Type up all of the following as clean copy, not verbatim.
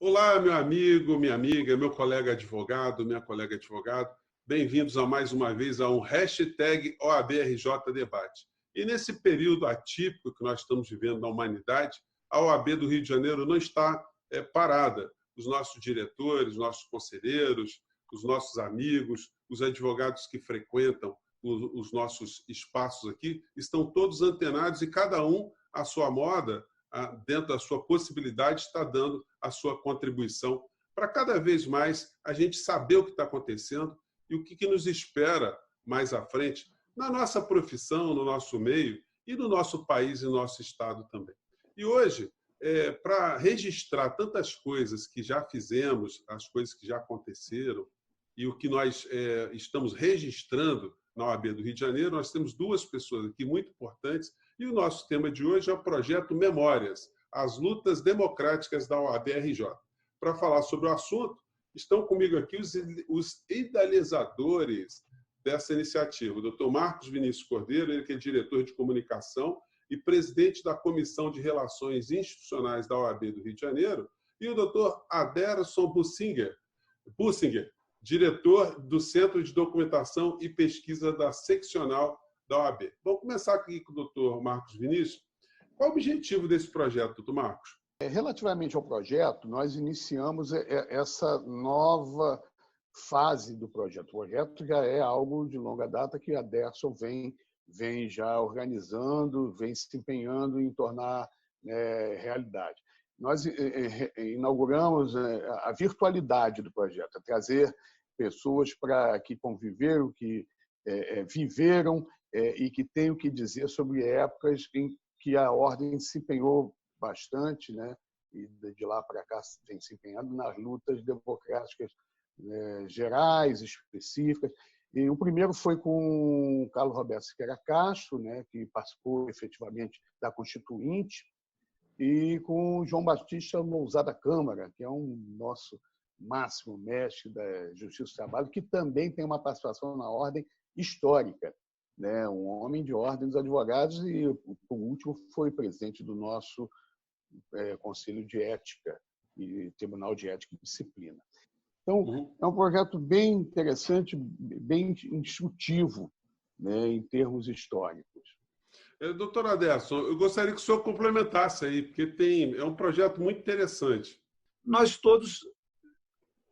Olá, meu amigo, minha amiga, meu colega advogado, minha colega advogado. Bem-vindos a mais uma vez a um hashtag OABRJ Debate. E nesse período atípico que nós estamos vivendo na humanidade, a OAB do Rio de Janeiro não está parada. Os nossos diretores, os nossos conselheiros, os nossos amigos, os advogados que frequentam os nossos espaços aqui, estão todos antenados e cada um à sua moda, dentro da sua possibilidade, está dando a sua contribuição para cada vez mais a gente saber o que está acontecendo e o que nos espera mais à frente na nossa profissão, no nosso meio e no nosso país e no nosso estado também. E hoje, para registrar tantas coisas que já fizemos, as coisas que já aconteceram e o que nós estamos registrando na OAB do Rio de Janeiro, nós temos duas pessoas aqui muito importantes e o nosso tema de hoje é o projeto Memórias, as lutas democráticas da OAB-RJ. Para falar sobre o assunto, estão comigo aqui os idealizadores dessa iniciativa. O doutor Marcos Vinícius Cordeiro, ele que é diretor de comunicação e presidente da Comissão de Relações Institucionais da OAB do Rio de Janeiro, e o doutor Aderson Bussinger, diretor do Centro de Documentação e Pesquisa da Seccional da OAB. Vamos começar aqui com o doutor Marcos Vinícius. Qual o objetivo desse projeto, doutor Marcos? Relativamente ao projeto, nós iniciamos essa nova fase do projeto. O projeto já é algo de longa data que a Aderson vem já organizando, vem se empenhando em tornar realidade. Nós inauguramos a virtualidade do projeto, trazer pessoas para que conviveram, que viveram e que têm o que dizer sobre épocas em que a ordem se empenhou bastante, né? E de lá para cá vem se empenhando nas lutas democráticas gerais, específicas. E o primeiro foi com o Carlos Roberto Siqueira Castro, né? Que participou efetivamente da Constituinte, e com o João Batista Lousada Câmara, que é um nosso máximo mestre da Justiça do Trabalho, que também tem uma participação na ordem histórica, né? Um homem de ordem dos advogados e, por último, foi presidente do nosso Conselho de Ética e Tribunal de Ética e Disciplina. Então, é um projeto bem interessante, bem instrutivo, né, em termos históricos. Doutor Aderson, eu gostaria que o senhor complementasse aí, porque é um projeto muito interessante. Nós todos,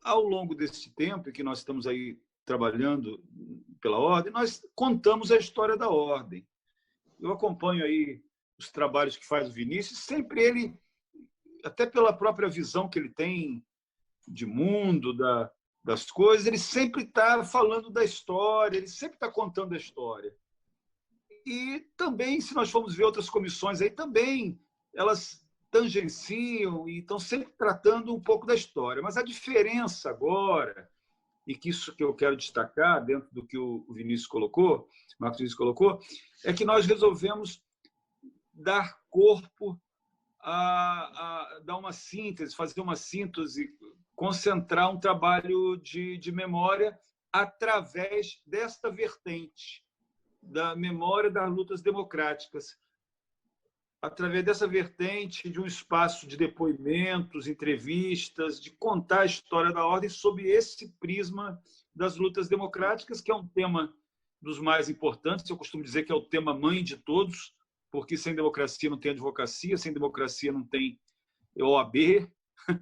ao longo desse tempo que nós estamos aí trabalhando pela ordem, nós contamos a história da ordem. Eu acompanho aí os trabalhos que faz o Vinícius, sempre ele, até pela própria visão que ele tem de mundo, das coisas, ele sempre está falando da história, ele sempre está contando a história. E também, se nós formos ver outras comissões aí, também elas tangenciam e estão sempre tratando um pouco da história. Mas a diferença agora, e que isso que eu quero destacar dentro do que o Vinícius colocou, Marcos Vinícius colocou, é que nós resolvemos dar corpo dar uma síntese, fazer uma síntese, concentrar um trabalho de memória através desta vertente da memória das lutas democráticas, através dessa vertente de um espaço de depoimentos, entrevistas, de contar a história da ordem sob esse prisma das lutas democráticas, que é um tema dos mais importantes. Eu costumo dizer que é o tema mãe de todos, porque sem democracia não tem advocacia, sem democracia não tem OAB,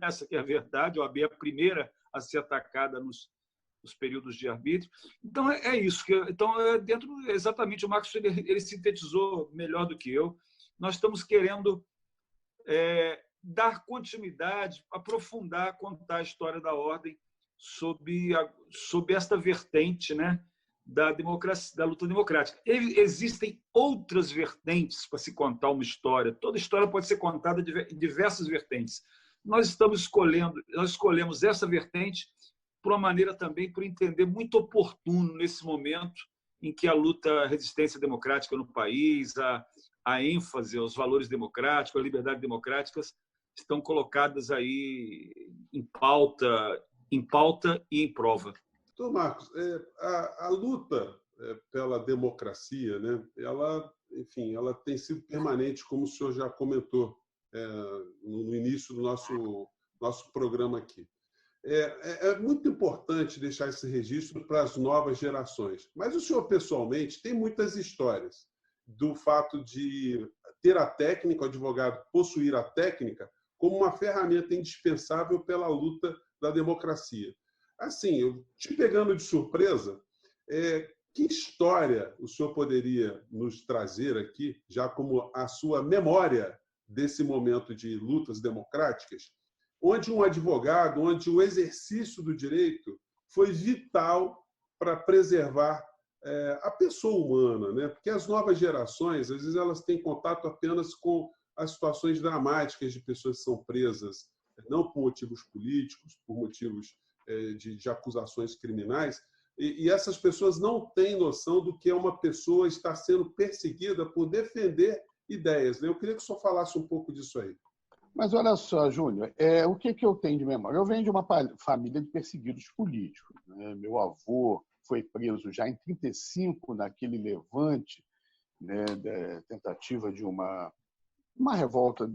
essa que é a verdade, a OAB é a primeira a ser atacada nos períodos de arbítrio. Então, é isso. Então, exatamente, o Marcos ele sintetizou melhor do que eu. Nós estamos querendo dar continuidade, aprofundar, contar a história da ordem sob esta vertente, né, da democracia, da luta democrática. Existem outras vertentes para se contar uma história. Toda história pode ser contada em diversas vertentes. Nós escolhemos essa vertente por uma maneira também, por entender muito oportuno nesse momento em que a luta, a resistência democrática no país, a ênfase aos valores democráticos, a liberdade democráticas estão colocadas aí em pauta e em prova. Então, Marcos, a luta pela democracia, né, ela tem sido permanente, como o senhor já comentou no início do nosso programa aqui. É muito importante deixar esse registro para as novas gerações. Mas o senhor, pessoalmente, tem muitas histórias do fato de ter a técnica, o advogado possuir a técnica, como uma ferramenta indispensável pela luta da democracia. Assim, eu te pegando de surpresa, que história o senhor poderia nos trazer aqui, já como a sua memória desse momento de lutas democráticas, onde um advogado, onde o exercício do direito foi vital para preservar a pessoa humana, né? Porque as novas gerações, às vezes, elas têm contato apenas com as situações dramáticas de pessoas que são presas, não por motivos políticos, por motivos de acusações criminais, e essas pessoas não têm noção do que é uma pessoa estar sendo perseguida por defender ideias, né? Eu queria que o senhor falasse um pouco disso aí. Mas olha só, Júnior, o que eu tenho de memória? Eu venho de uma família de perseguidos políticos, né? Meu avô foi preso já em 1935, naquele levante, né, da tentativa de uma revolta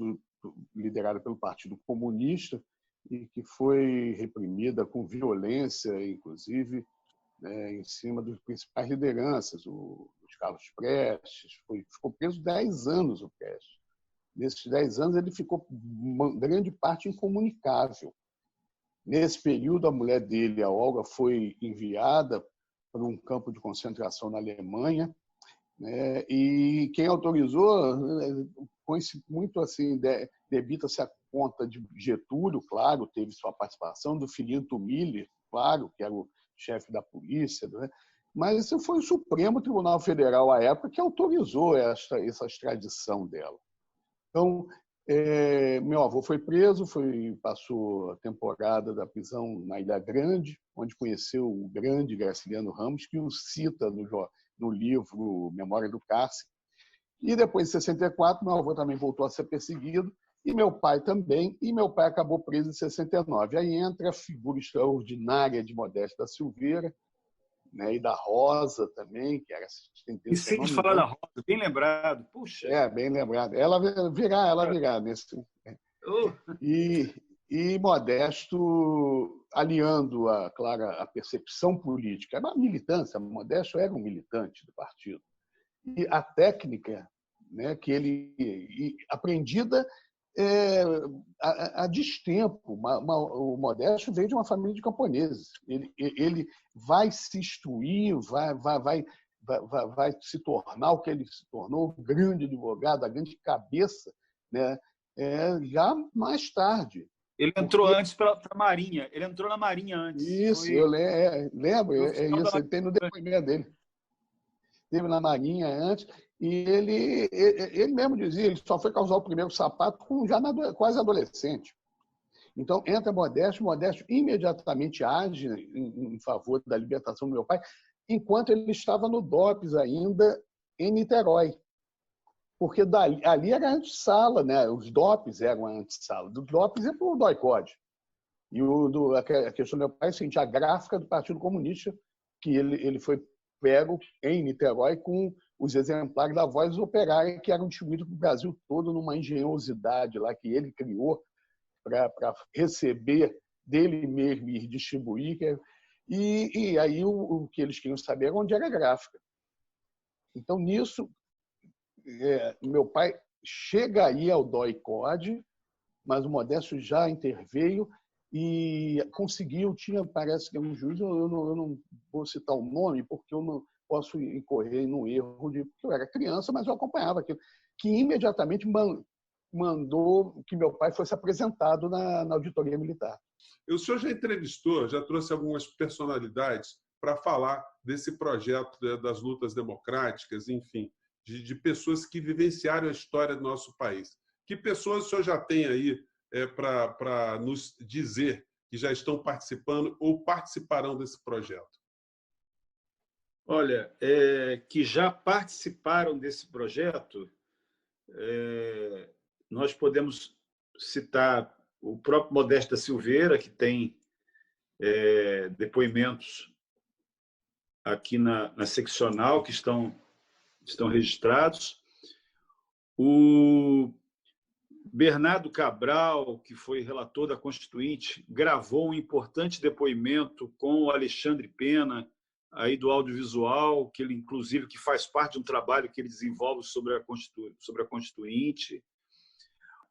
liderada pelo Partido Comunista e que foi reprimida com violência, inclusive, né, em cima dos principais lideranças, o Carlos Prestes. Ficou preso 10 anos, o Prestes. Nesses 10 anos, ele ficou, grande parte, incomunicável. Nesse período, a mulher dele, a Olga, foi enviada para um campo de concentração na Alemanha, né? E quem autorizou, põe-se muito assim, debita-se a conta de Getúlio, claro, teve sua participação, do Filinto Miller, claro, que era o chefe da polícia, né? Mas esse foi o Supremo Tribunal Federal, à época, que autorizou essa extradição dela. Então, meu avô foi preso, passou a temporada da prisão na Ilha Grande, onde conheceu o grande Graciliano Ramos, que o cita no livro Memória do Cárcere. E depois, em 64, meu avô também voltou a ser perseguido, e meu pai também, e meu pai acabou preso em 69. Aí entra a figura extraordinária de Modesto da Silveira, né, e da Rosa também, que era assistente dele. E sem falar da Rosa, bem lembrado. Puxa. Bem lembrado. Ela virá nesse. E Modesto, aliando claro, a percepção política, era uma militância, Modesto era um militante do partido, e a técnica, né, que ele aprendida a destempo. O Modesto veio de uma família de camponeses. Ele vai se instruir, vai se tornar o que ele se tornou, o grande advogado, a grande cabeça, né? Já mais tarde. Ele entrou antes para a Marinha. Ele entrou na Marinha antes. Isso, eu lembro. Isso, ele tem no depoimento dele. Esteve na Marinha antes, e ele mesmo dizia, ele só foi causar o primeiro sapato já quase adolescente. Então, entra Modesto imediatamente age em favor da libertação do meu pai, enquanto ele estava no DOPS ainda, em Niterói. Porque ali era a antessala, né? Os DOPS eram a antessala. Do DOPS é para o DOI-CODE. E a questão do meu pai é a seguinte: a gráfica do Partido Comunista, que ele foi pego em Niterói com os exemplares da Voz Operária, que eram distribuídos para o Brasil todo numa engenhosidade lá que ele criou para receber dele mesmo e distribuir. E aí o que eles queriam saber era onde era a gráfica. Então, nisso, meu pai chega aí ao DOI-CODE, mas o Modesto já interveio e conseguiu, parece que um juiz, eu não vou citar o nome, porque eu não posso incorrer no erro, porque eu era criança, mas eu acompanhava aquilo, que imediatamente mandou que meu pai fosse apresentado na auditoria militar. O senhor já entrevistou, já trouxe algumas personalidades para falar desse projeto das lutas democráticas, enfim, de pessoas que vivenciaram a história do nosso país. Que pessoas o senhor já tem aí para nos dizer que já estão participando ou participarão desse projeto? Olha, que já participaram desse projeto, nós podemos citar o próprio Modesto da Silveira, que tem depoimentos aqui na seccional que estão registrados. O Bernardo Cabral, que foi relator da Constituinte, gravou um importante depoimento com o Alexandre Pena, aí do audiovisual, que ele, inclusive, que faz parte de um trabalho que ele desenvolve sobre a Constituinte.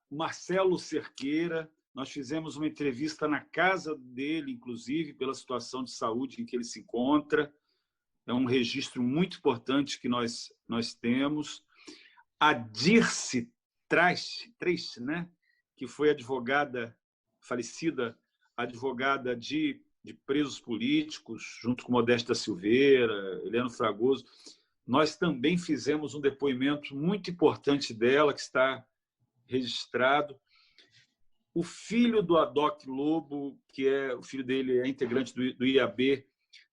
Marcelo Cerqueira, nós fizemos uma entrevista na casa dele, inclusive, pela situação de saúde em que ele se encontra. É um registro muito importante que nós temos. A Dirce Treich, né? Que foi advogada, falecida advogada de presos políticos, junto com Modesta Silveira, Heleno Fragoso. Nós também fizemos um depoimento muito importante dela, que está registrado. O filho do Adoc Lobo, que o filho dele é integrante do IAB,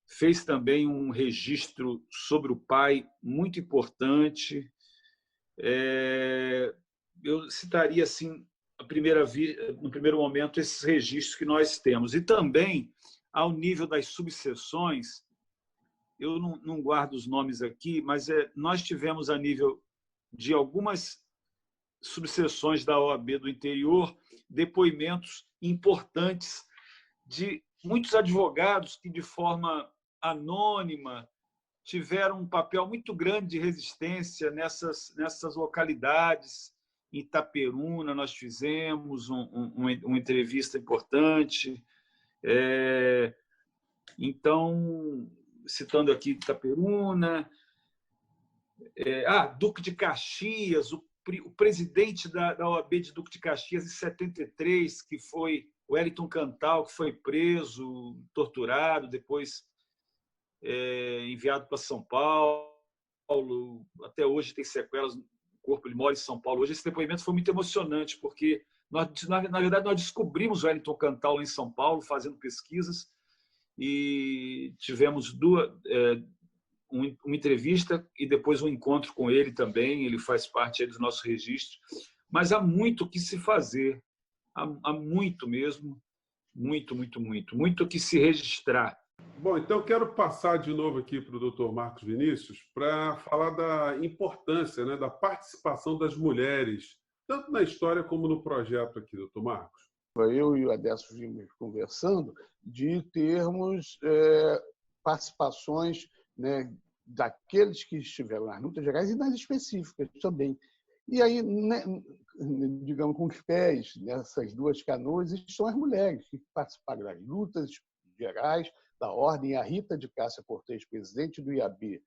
fez também um registro sobre o pai muito importante. Eu citaria, assim, no primeiro momento, esses registros que nós temos. E também, ao nível das subseções, eu não guardo os nomes aqui, mas nós tivemos, a nível de algumas subseções da OAB do interior, depoimentos importantes de muitos advogados que, de forma anônima, tiveram um papel muito grande de resistência nessas localidades. Em Itaperuna, nós fizemos uma entrevista importante. Então, citando aqui Itaperuna, Duque de Caxias, o presidente da OAB de Duque de Caxias, em 73, que foi Wellington Cantal, que foi preso, torturado, depois enviado para São Paulo. Até hoje tem sequelas no corpo, ele mora em São Paulo. Hoje esse depoimento foi muito emocionante, porque, na verdade, nós descobrimos o Wellington Cantal em São Paulo, fazendo pesquisas, e tivemos uma entrevista e depois um encontro com ele também. Ele faz parte do nosso registro. Mas há muito o que se fazer, há muito mesmo, muito o que se registrar. Bom, então quero passar de novo aqui para o Dr. Marcos Vinícius para falar da importância, né, da participação das mulheres, tanto na história como no projeto aqui, Dr. Marcos. Eu e o Adécio vimos conversando de termos participações, né, daqueles que estiveram nas lutas gerais e nas específicas também. E aí, né, digamos, com os pés nessas duas canoas estão as mulheres que participaram das lutas gerais da Ordem. A Rita de Cássia Cortez, presidente do IAB,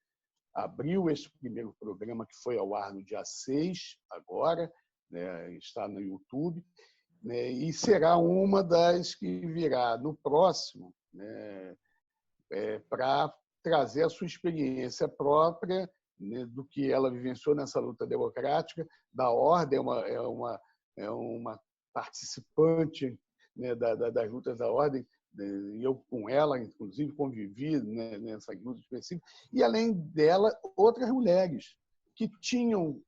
abriu esse primeiro programa, que foi ao ar no dia 6, agora, né, está no YouTube, né, e será uma das que virá no próximo, né, para trazer a sua experiência própria, né, do que ela vivenciou nessa luta democrática. Da Ordem é uma participante, né, das lutas da Ordem, e eu com ela, inclusive, convivi, né, nessas lutas específicas, e, além dela, outras mulheres que tinham,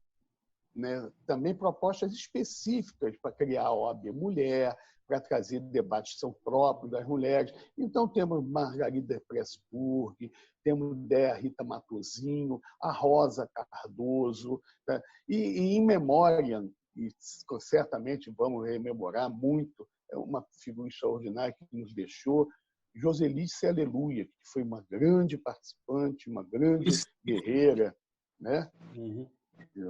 né, também propostas específicas para criar a OAB Mulher, para trazer debates que são próprios das mulheres. Então, temos Margarida Pressburg, temos Déa Rita Matosinho, a Rosa Cardoso, tá? E em memória, e certamente vamos rememorar muito, é uma figura extraordinária que nos deixou, Joselice Aleluia, que foi uma grande participante, uma grande guerreira, né? O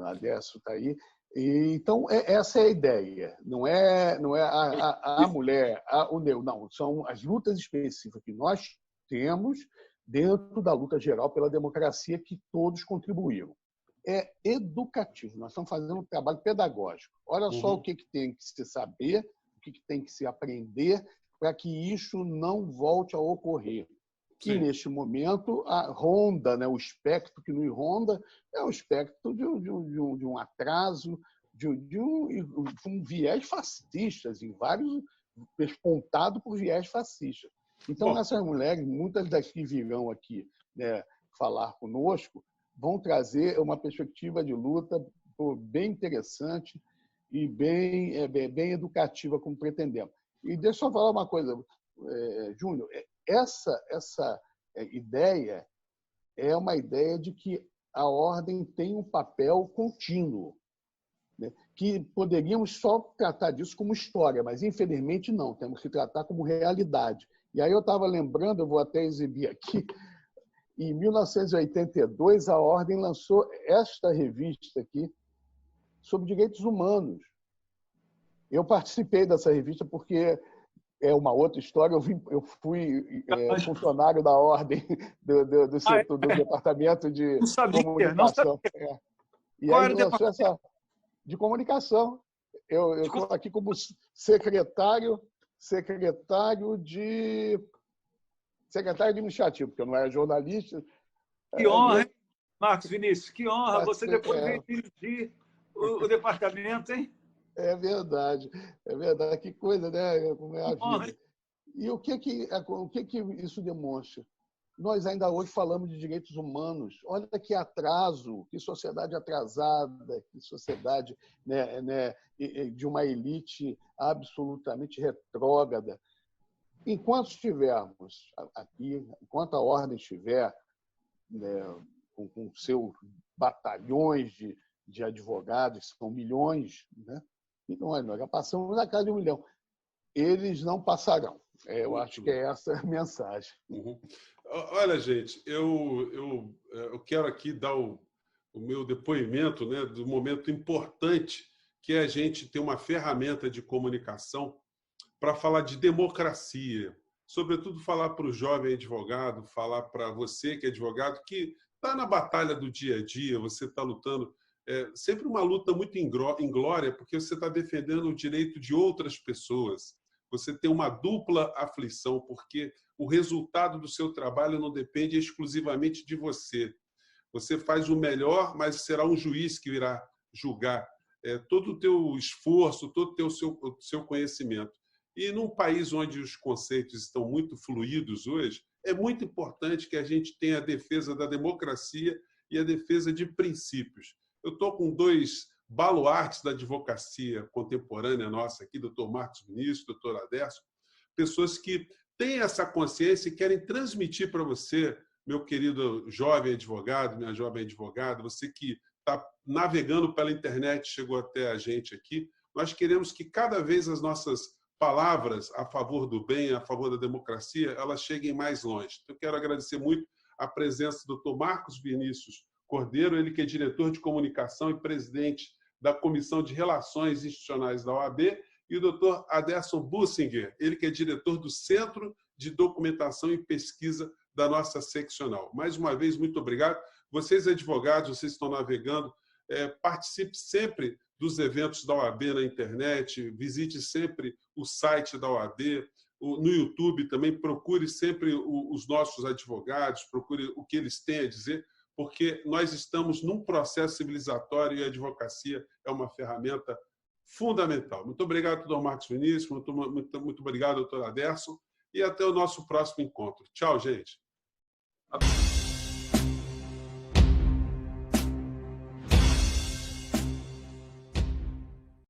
Adécio está aí. Então, essa é a ideia. Não é a mulher, o Neu, não. São as lutas específicas que nós temos dentro da luta geral pela democracia, que todos contribuíram. É educativo. Nós estamos fazendo um trabalho pedagógico. Olha só o que tem que se saber, o que tem que se aprender, para que isso não volte a ocorrer. Que, neste momento, ronda, né, o espectro que nos ronda é o espectro de um atraso, de um viés fascista, em vários, despontado por viés fascista. Então, essas mulheres, muitas das que virão aqui, né, falar conosco, vão trazer uma perspectiva de luta bem interessante e bem educativa, como pretendemos. E deixa eu falar uma coisa, Júnior, essa ideia é uma ideia de que a Ordem tem um papel contínuo, né? que poderíamos só tratar disso como história, mas infelizmente não, temos que tratar como realidade. E aí eu estava lembrando, eu vou até exibir aqui, em 1982 a Ordem lançou esta revista aqui sobre direitos humanos. Eu participei dessa revista porque é uma outra história. Eu fui funcionário da Ordem do setor, do Departamento de Comunicação. E aí lançou essa de comunicação. Eu estou aqui como secretário administrativo, porque eu não era jornalista. Que honra, hein, Marcos Vinícius? Que honra você depois veio dirigir o departamento, hein? É verdade. Que coisa, né? Como é a vida. E o que isso demonstra? Nós ainda hoje falamos de direitos humanos. Olha que atraso, que sociedade atrasada, que sociedade, né, de uma elite absolutamente retrógrada. Enquanto estivermos aqui, enquanto a Ordem estiver, né, com seus batalhões de advogados, são milhões, né? Milhões, nós já passamos na casa de 1 milhão. Eles não passarão. Eu acho que é essa a mensagem. Uhum. Olha, gente, eu quero aqui dar o meu depoimento, né, do momento importante que é a gente ter uma ferramenta de comunicação para falar de democracia, sobretudo falar para o jovem advogado, falar para você que é advogado, que está na batalha do dia a dia, você está lutando, sempre uma luta muito inglória, porque você está defendendo o direito de outras pessoas. Você tem uma dupla aflição, porque o resultado do seu trabalho não depende exclusivamente de você. Você faz o melhor, mas será um juiz que irá julgar todo o teu esforço, todo o seu conhecimento. E num país onde os conceitos estão muito fluidos hoje, é muito importante que a gente tenha a defesa da democracia e a defesa de princípios. Eu estou com 2 baluartes da advocacia contemporânea nossa aqui, doutor Marcos Vinícius, doutor Aderson, pessoas que têm essa consciência e querem transmitir para você, meu querido jovem advogado, minha jovem advogada, você que está navegando pela internet, chegou até a gente aqui, nós queremos que cada vez as nossas palavras a favor do bem, a favor da democracia, elas cheguem mais longe. Eu quero agradecer muito a presença do Dr. Marcos Vinícius Cordeiro, ele que é diretor de comunicação e presidente da Comissão de Relações Institucionais da OAB, e o Dr. Aderson Bussinger, ele que é diretor do Centro de Documentação e Pesquisa da nossa seccional. Mais uma vez, muito obrigado. Vocês, advogados, vocês estão navegando, participe sempre dos eventos da OAB na internet, visite sempre o site da OAB, no YouTube também, procure sempre os nossos advogados, procure o que eles têm a dizer, porque nós estamos num processo civilizatório e a advocacia é uma ferramenta fundamental. Muito obrigado, doutor Marcos Vinícius, muito obrigado, doutor Aderson, e até o nosso próximo encontro. Tchau, gente.